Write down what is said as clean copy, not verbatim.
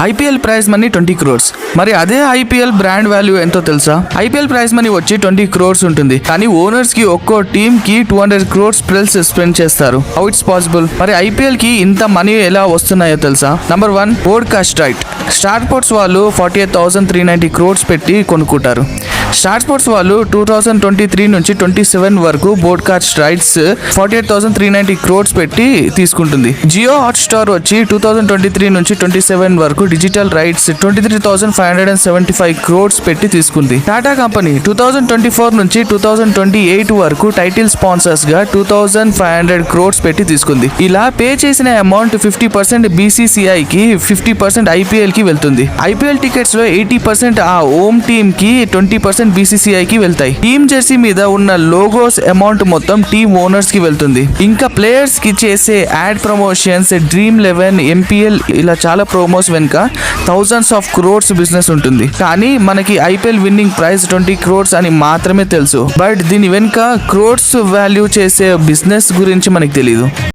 IPL prize money 20 crores. మరి అదే IPL brand value ఎంతో తెలుసా? ఐపీఎల్ ప్రైజ్ మనీ వచ్చి 20 crores ఉంటుంది, కానీ ఓనర్స్ కి ఒక్కో టీమ్ కి 200 crores ప్లస్ స్పెండ్ చేస్తారు. How it's possible? మరి ఐపీఎల్ కి ఇంత మనీ ఎలా వస్తున్నాయో తెలుసా? Number 1, broadcast right. Star sports వాళ్ళు 48,390 crores పెట్టి కొనుక్కుంటారు. స్టార్ స్పోర్ట్స్ వాళ్ళు 2023 నుంచి 27 వరకు బ్రాడ్కాస్ట్ రైట్స్ 48,390 crores పెట్టి తీసుకుంటుంది. జియో హాట్స్టార్ వచ్చి 2023 నుంచి 27 వరకు డిజిటల్ రైట్స్ 23,575 crores పెట్టి తీసుకుంది. టాటా కంపెనీ 2024 నుంచి 2028 వరకు టైటిల్ స్పాన్సర్స్ గా 2,500 crores పెట్టి తీసుకుంది. ఇలా పే చేసిన అమౌంట్ 50% BCCI కి, 50% IPL కి వెళ్తుంది. ఐపీఎల్ టికెట్స్ లో 80% ఆ హోమ్ టీమ్ కి, 20% BCCI కి వెళ్తాయి. టీమ్ జెర్సీ మీద ఉన్న లోగోస్ అమౌంట్ మొత్తం టీమ్ ఓనర్స్ కి వెళ్తుంది. ఇంకా ప్లేయర్స్ కి చేసే యాడ్ ప్రమోషన్స్, Dream11, MPL ఇలా చాలా ప్రోమోస్ వెనుక thousands of crores బిజినెస్ ఉంటుంది. కానీ మనకి ఐపీఎల్ విన్నింగ్ ప్రైస్ 20 crores అని మాత్రమే తెలుసు. బట్ దీని వెనుక crores వాల్యూ చేసే బిజినెస్ గురించి మనకి తెలియదు.